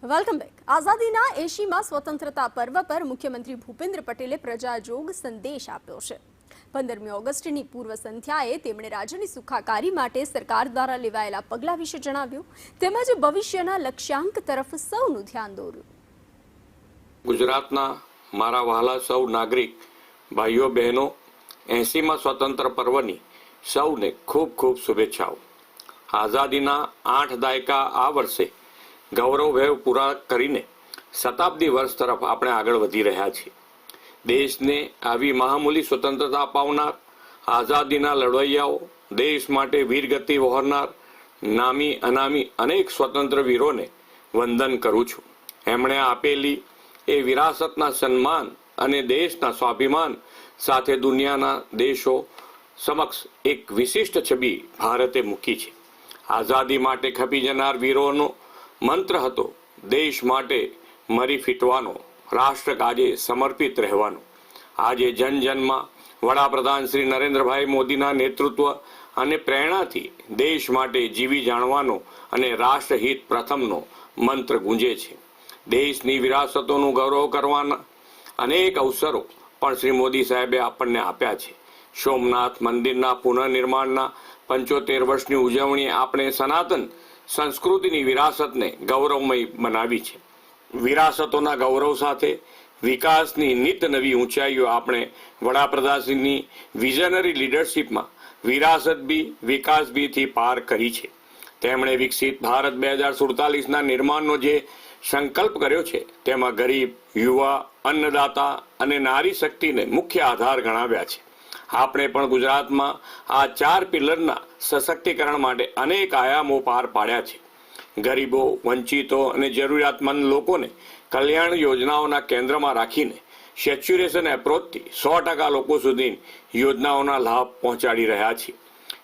Welcome back. આઝાદીના 80મા સ્વતંત્રતા પર્વ પર મુખ્યમંત્રી ભૂપેન્દ્ર પટેલે પ્રજાજોગ સંદેશ આપ્યો છે. 15મી ઓગસ્ટની પૂર્વ સંધ્યાએ તેમણે રાજ્યની સુખાકારી માટે સરકાર દ્વારા લેવાયેલા પગલાં વિશે જણાવ્યું, તેમજ ભવિષ્યના લક્ષ્યાંક તરફ સૌનું ધ્યાન દોર્યું. ગુજરાતના મારા વહાલા સૌ નાગરિક ભાઈઓ બહેનો, 80મા સ્વતંત્ર પર્વની સૌને ખૂબ ખૂબ શુભેચ્છાઓ. આઝાદીના 8 દાયકા આ વર્ષે ગૌરવભેર પૂરા કરીને શતાબ્દી વર્ષ તરફ આપણે આગળ વધી રહ્યા છીએ. દેશને આવી મહામૂલી સ્વતંત્રતા અપાવનાર આઝાદીના લડવૈયાઓ, દેશ માટે વીરગતિ વહોરનાર નામી અનામી અનેક સ્વતંત્ર વીરોને વંદન કરું છું. એમણે આપેલી એ વિરાસતના સન્માન અને દેશના સ્વાભિમાન સાથે દુનિયાના દેશો સમક્ષ એક વિશિષ્ટ છબી ભારતે મૂકી છે. આઝાદી માટે ખપી જનાર વીરોનો મંત્ર હતો, દેશ માટે મરી ફીટવાનો, રાષ્ટ્ર કાજે સમર્પિત રહેવાનો. આજે જન જનમાં વડાપ્રધાન શ્રી નરેન્દ્રભાઈ મોદીના નેતૃત્વ અને પ્રેરણાથી દેશ માટે જીવી જાણવાનો અને રાષ્ટ્રહિત પ્રથમનો મંત્ર ગુંજે છે. દેશની વિરાસતોનું ગૌરવ કરવાના અનેક અવસરો પણ શ્રી મોદી સાહેબે આપણને આપ્યા છે. સોમનાથ મંદિરના પુનઃનિર્માણના 75 વર્ષની ઉજવણી આપણે સનાતન સંસ્કૃતિની વિરાસતને ગૌરવમય બનાવી છે. વિરાસતોના ગૌરવ સાથે વિકાસની નિત નવી ઊંચાઈઓ આપણે વડાપ્રધાનશ્રીની વિઝનરી લીડરશીપમાં વિરાસત બી વિકાસ બીથી પાર કરી છે. તેમણે વિકસિત ભારત 2047ના નિર્માણનો જે સંકલ્પ કર્યો છે તેમાં ગરીબ, યુવા, અન્નદાતા અને નારી શક્તિને મુખ્ય આધાર ગણાવ્યા છે. આપણે પણ ગુજરાતમાં આ 4 પિલરના સશક્તિકરણ માટે અનેક આયામો પાર પાડ્યા છે. ગરીબો, વંચિતો અને જરૂરિયાતમંદ લોકોને કલ્યાણ યોજનાઓના કેન્દ્રમાં રાખીને સેચ્યુરેશન એપ્રોચથી 100% લોકો સુધી યોજનાઓના લાભ પહોંચાડી રહ્યા છે.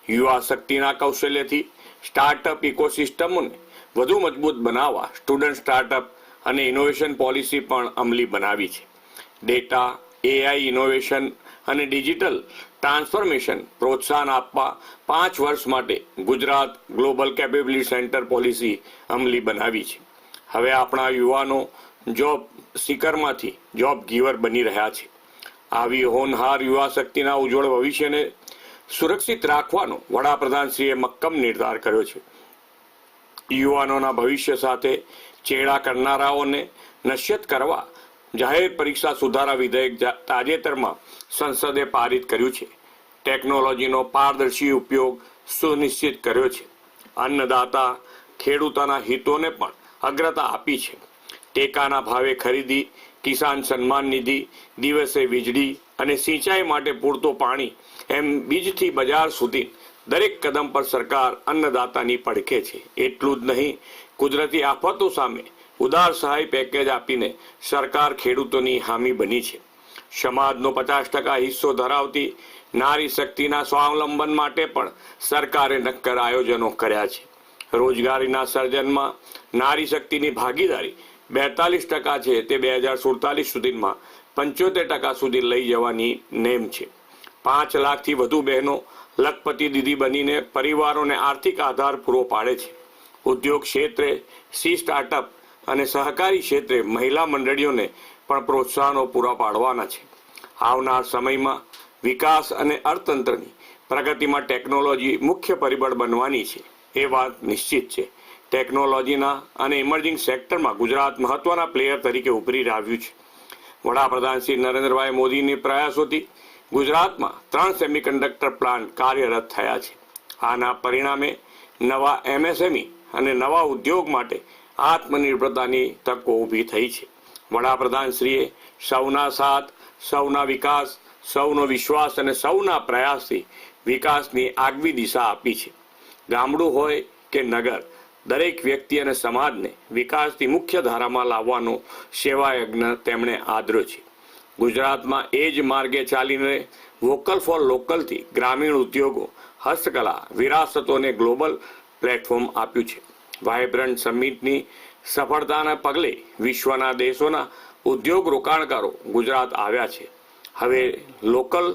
યુવા શક્તિના કૌશલ્યથી સ્ટાર્ટઅપ ઇકોસિસ્ટમોને વધુ મજબૂત બનાવવા સ્ટુડન્ટ સ્ટાર્ટઅપ અને ઇનોવેશન પોલિસી પણ અમલી બનાવી છે. ડેટા, AI ઇનોવેશન અને ડિજિટલ ટ્રાન્સફોર્મેશન પ્રોત્સાહન આપવા 5 વર્ષ માટે Gujarat global capability centre policy અમલી બનાવી છે. હવે આપણા યુવાનો જોબ સિકરમાંથી જોબ ગીવર બની રહ્યા છે. આવી હોનહાર યુવા શક્તિના ઉજ્જવળ ભવિષ્યને સુરક્ષિત રાખવાનો વડાપ્રધાનશ્રીએ મક્કમ નિર્ધાર કર્યો છે. યુવાનોના ભવિષ્ય સાથે ચેડા કરનારાઓને નશ્યત કરવા જાહેર પરીક્ષા સુધારા વિધેયક તાજેતરમાં સંસદે પારિત કર્યું છે. ટેકનોલોજીનો પારદર્શી ઉપયોગ સુનિશ્ચિત કર્યો છે. અન્નદાતા ખેડૂતોના હિતોને પણ અગ્રતા આપી છે. ટેકાના ભાવે ખરીદી, કિસાન સન્માન નિધિ, દિવસે વીજળી અને સિંચાઈ માટે પૂરતું પાણી એમ બીજથી બજાર સુધી દરેક કદમ પર સરકાર અન્નદાતાની પડખે છે. એટલું જ નહીં, કુદરતી આફતો સામે ઉદાર સહાય પેકેજ આપીને સરકાર ખેડૂતોની હામી બની છે. સમાજનો 50% હિસ્સો ધરાવતી નારી શક્તિના સ્વાવલંબન માટે પણ સરકારે નક્કર આયોજનો કર્યા છે. રોજગારીના સર્જનમાં નારી શક્તિની ભાગીદારી 42% છે, તે 2047 સુધીમાં 75% સુધી લઈ જવાની નેમ છે. 5 લાખથી વધુ બહેનો લખપતિ દીદી બનીને પરિવારોને આર્થિક આધાર પૂરો પાડે છે. ઉદ્યોગ ક્ષેત્રે સી સ્ટાર્ટઅપ અને સહકારી ક્ષેત્રે મહિલા મંડળીઓને પણ પ્રોત્સાહનો પૂરા પાડવાના છે. આવનાર સમયમાં વિકાસ અને અર્થતંત્રની પ્રગતિમાં ટેકનોલોજી મુખ્ય પરિબળ બનવાની છે, એ વાત નિશ્ચિત છે. ટેકનોલોજીના અને ઇમર્જિંગ સેક્ટરમાં ગુજરાત મહત્વના પ્લેયર તરીકે ઉભરી આવ્યું છે. વડાપ્રધાન શ્રી નરેન્દ્રભાઈ મોદીની પ્રયાસોથી ગુજરાતમાં 3 સેમિકન્ડક્ટર પ્લાન્ટ કાર્યરત થયા છે. આના પરિણામે નવા MSME અને નવા ઉદ્યોગ માટે આત્મનિર્ભરતાની તકો ઊભી થઈ છે. વડાપ્રધાનશ્રીએ સૌના સાથ, સૌના વિકાસ, સૌનો વિશ્વાસ અને સૌના પ્રયાસથી વિકાસની આગવી દિશા આપી છે. ગામડું હોય કે નગર, દરેક વ્યક્તિ અને સમાજને વિકાસની મુખ્ય ધારામાં લાવવાનો સેવા યજ્ઞ તેમણે આદર્યો છે. ગુજરાતમાં એ જ માર્ગે ચાલીને વોકલ ફોર લોકલથી ગ્રામીણ ઉદ્યોગો, હસ્તકલા, વિરાસતોને ગ્લોબલ પ્લેટફોર્મ આપ્યું છે. વાયબ્રન્ટ સમિટની સફળતાના પગલે વિશ્વના દેશોના ઉદ્યોગ રોકાણકારો ગુજરાત આવ્યા છે. હવે લોકલ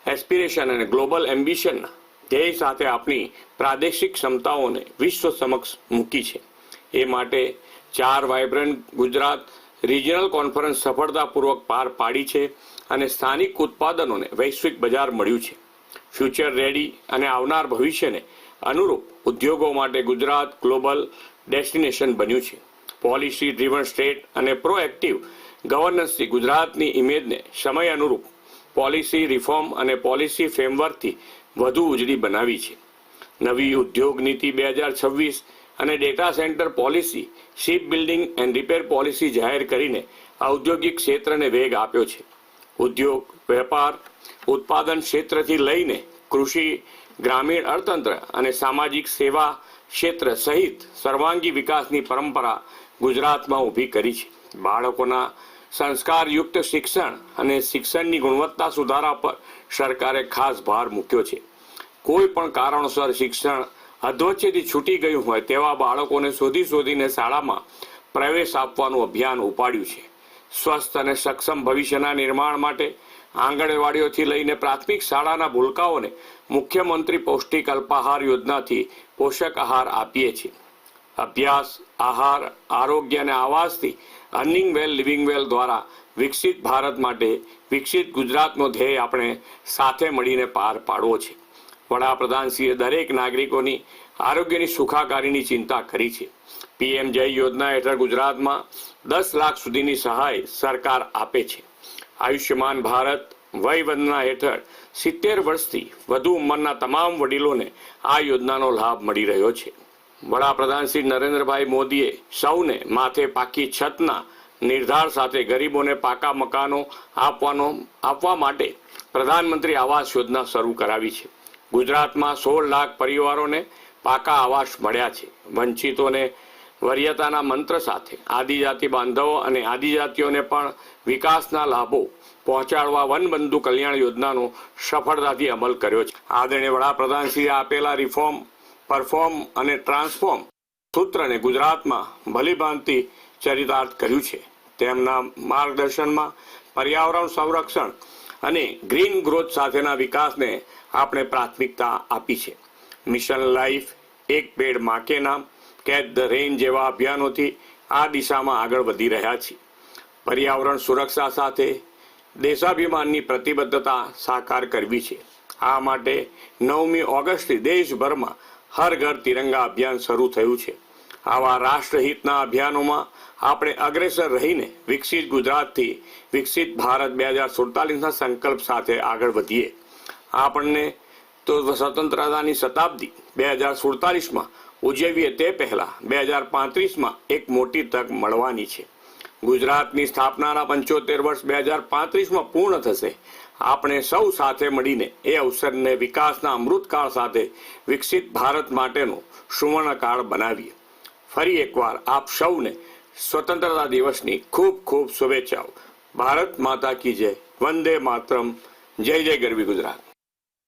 એસ્પિરેશન અને ગ્લોબલ એમ્બિશનના ધ્યેય સાથે આપણી પ્રાદેશિક ક્ષમતાઓને વિશ્વ સમક્ષ મૂકી છે. એ માટે 4 વાઇબ્રન્ટ ગુજરાત રિજનલ કોન્ફરન્સ સફળતાપૂર્વક પાર પાડી છે અને સ્થાનિક ઉત્પાદનોને વૈશ્વિક બજાર મળ્યું છે. ફ્યુચર રેડી અને આવનાર ભવિષ્યને અનુરૂપ ઉદ્યોગો માટે ગુજરાત ગ્લોબલ ડેસ્ટિનેશન બન્યું છે. પોલિસી ડ્રીવન સ્ટેટ અને પ્રોએક્ટિવ ગવર્નન્સથી ગુજરાતની ઇમેજને સમય અનુરૂપ પોલિસી રિફોર્મ અને પોલિસી ફ્રેમવર્કથી વધુ ઉજળી બનાવી છે. નવી ઉદ્યોગ નીતિ 2026 અને data centre policy, ship building and repair policy જાહેર કરીને ઔદ્યોગિક ક્ષેત્રને વેગ આપ્યો છે. ઉદ્યોગ, વેપાર, ઉત્પાદન ક્ષેત્રથી લઈને કૃષિ, ગ્રામીણ અર્થતંત્ર અને સામાજિક સેવા ક્ષેત્ર સહિત સર્વાંગી વિકાસની પરંપરા ગુજરાતમાં ઊભી કરી છે. બાળકોના સંસ્કારયુક્ત શિક્ષણ અને શિક્ષણની ગુણવત્તા સુધારા પર સરકારે ખાસ ભાર મૂક્યો છે. કોઈ પણ કારણોસર શિક્ષણ અધવચ્ચેથી છૂટી ગયું હોય તેવા બાળકોને શોધીને શાળામાં પ્રવેશ આપવાનું અભિયાન ઉપાડ્યું છે. સ્વસ્થ અને સક્ષમ ભવિષ્યના નિર્માણ માટે આંગણવાડીઓથી લઈને પ્રાથમિક શાળાના ભૂલકાઓને મુખ્યમંત્રી પૌષ્ટિક અલ્પાહાર યોજનાથી પોષક આહાર આપીએ છીએ. અભ્યાસ, આહાર, આરોગ્ય અને આવાસથી અર્નિંગ વેલ લિવિંગ વેલ દ્વારા વિકસિત ભારત માટે વિકસિત ગુજરાતનો ધ્યેય આપણે સાથે મળીને પાર પાડવો છે. વડાપ્રધાનશ્રીએ દરેક નાગરિકોની આરોગ્યની સુખાકારીની ચિંતા કરી છે. પીએમ જય યોજના હેઠળ ગુજરાતમાં 10 લાખ સુધીની સહાય સરકાર આપે છે. આયુષ્યમાન ભારત વય વંદના હેઠળ 70 વર્ષથી વધુ ઉંમરના તમામ વડીલોને આ યોજનાનો લાભ મળી રહ્યો છે. વડાપ્રધાન શ્રી નરેન્દ્રભાઈ મોદીએ સૌને માથે પાકી છતના નિર્ધાર સાથે ગરીબોને પાકા મકાનો આપવા માટે પ્રધાનમંત્રી આવાસ યોજના શરૂ કરાવી છે. ગુજરાતમાં 16 લાખ પરિવારોને પાકા આવાસ મળ્યા છે. વંચિતોને વરીયતાના મંત્ર સાથે આદિજાતિ બાંધવો અને આદિજાતિઓને પણ વિકાસના લાભો પહોંચાડવા વનબંધુ કલ્યાણ યોજનાનો સફળતાથી અમલ કર્યો છે. આદરણીય વડાપ્રધાનશ્રીએ આપેલા રિફોર્મ, પરફોર્મ અને ટ્રાન્સફોર્મ સૂત્રને ગુજરાતમાં ભલીભાંતિ ચરિતાર્થ કર્યું છે. તેમના માર્ગદર્શનમાં પર્યાવરણ સંરક્ષણ અને ગ્રીન ગ્રોથ સાથેના વિકાસને આપણે પ્રાથમિકતા આપી છે. મિશન લાઈફ, એક પેડ માં કે નામ, કેચ ધ રેન જેવા અભિયાનોથી આ દિશામાં આગળ વધી રહ્યા છીએ. પર્યાવરણ સુરક્ષા સાથે દેશાભિમાનની પ્રતિબદ્ધતા સાકાર કરવી છે. આ માટે 9મી ઓગસ્ટથી દેશભરમાં હર ઘર તિરંગા અભિયાન શરૂ થયું છે. આવા રાષ્ટ્રહિતના અભિયાનોમાં આપણે અગ્રેસર રહીને વિકસિત ગુજરાતથી વિકસિત ભારત 2047ના સંકલ્પ સાથે આગળ વધીએ. આપણને તો સ્વતંત્રતાની શતાબ્દી 2047માં ઉજવીએ તે પહેલા 2035માં એક મોટી તક મળવાની છે. ગુજરાતની સ્થાપનાના 75 વર્ષ 2035માં પૂર્ણ થશે. આપણે સૌ સાથે મળીને એ અવસરને વિકાસના અમૃતકાળ સાથે વિકસિત ભારત માટેનો સુવર્ણકાળ બનાવીએ. ફરી એકવાર આપ સૌને સ્વતંત્રતા દિવસની ખૂબ ખૂબ શુભેચ્છાઓ. ભારત માતા કી જય. વંદે માતરમ. જય જય ગરવી ગુજરાત.